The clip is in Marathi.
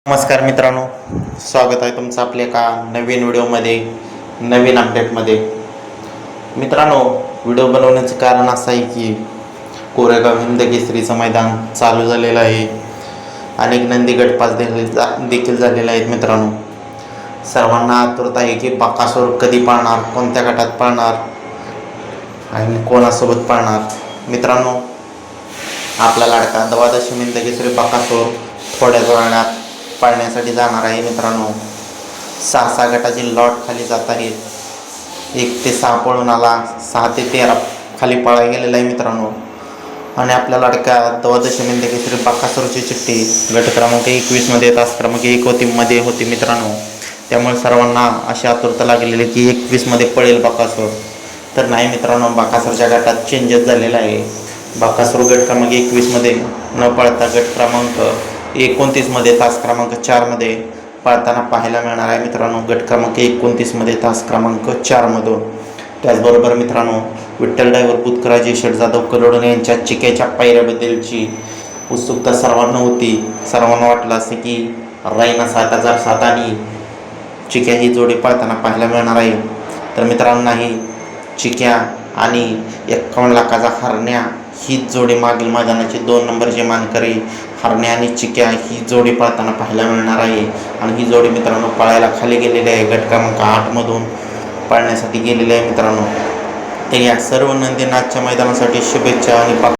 नमस्कार मित्रांनो, स्वागत आहे तुमचं आपल्या एका नवीन व्हिडिओमध्ये, नवीन अपडेटमध्ये. मित्रांनो, व्हिडिओ बनवण्याचं कारण असं आहे की कोरेगाव हिंद केसरीचं मैदान चालू झालेलं आहे. अनेक नंदी गटपास देखील झालेले आहेत. मित्रांनो, सर्वांना आतुरता आहे की बकासूर कधी पाळणार, कोणत्या गटात पाळणार आणि कोणासोबत पाळणार. मित्रांनो, आपला लाडका द्वादशी हिंद केसरी बकासूर थोड्याच वेळात पाळण्यासाठी जाणार आहे. मित्रांनो, 6 गटाची लॉट खाली जात आहे. 1 ते 6 पळून आला, 6 ते 13 खाली पळा गेलेला आहे. मित्रांनो, आणि आपल्या लाडक्या द्वादशी हिंद केसरी बकासूरची चिठ्ठी गट क्रमांक 21 तास क्रमांक 1 मध्ये होती. मित्रांनो, त्यामुळे सर्वांना अशी आतुरता लागलेली की 21 पळेल बकासूर. तर नाही मित्रांनो, बकासूरच्या गटात चेंजेस झालेला आहे. बकासूर गट क्रमांक 21 न पळता गट क्रमांक 29 तास क्रमांक 4 पळताना पाहायला मिळणार आहे. मित्रांनो, गट क्रमांक 29 तास क्रमांक 4 त्याचबरोबर मित्रांनो, विठ्ठल ड्रायव्हर बुतकराजी शेठ जाधव कलोडून यांच्या चिक्याच्या पायऱ्याबद्दलची उत्सुकता सर्वांना होती. सर्वांना वाटलं असं की रायना 7007 आणि चिक्या ही जोडी पळताना पाहायला मिळणार आहे. तर मित्रांनो, नाही, चिक्या आणि 51 लाखाचा हरण्या ही जोडी मागील मैदानाची 2 नंबरचे मानकरी हरण्या आणि चिक्या ही जोडी पळताना पाहायला मिळणार आहे. आणि ही जोडी मित्रांनो पळायला खाली गेलेली आहे. गट क्रमांक 8 पळण्यासाठी गेलेली आहे. मित्रांनो, तर या सर्व नंदींना आजच्या मैदानासाठी शुभेच्छा आणि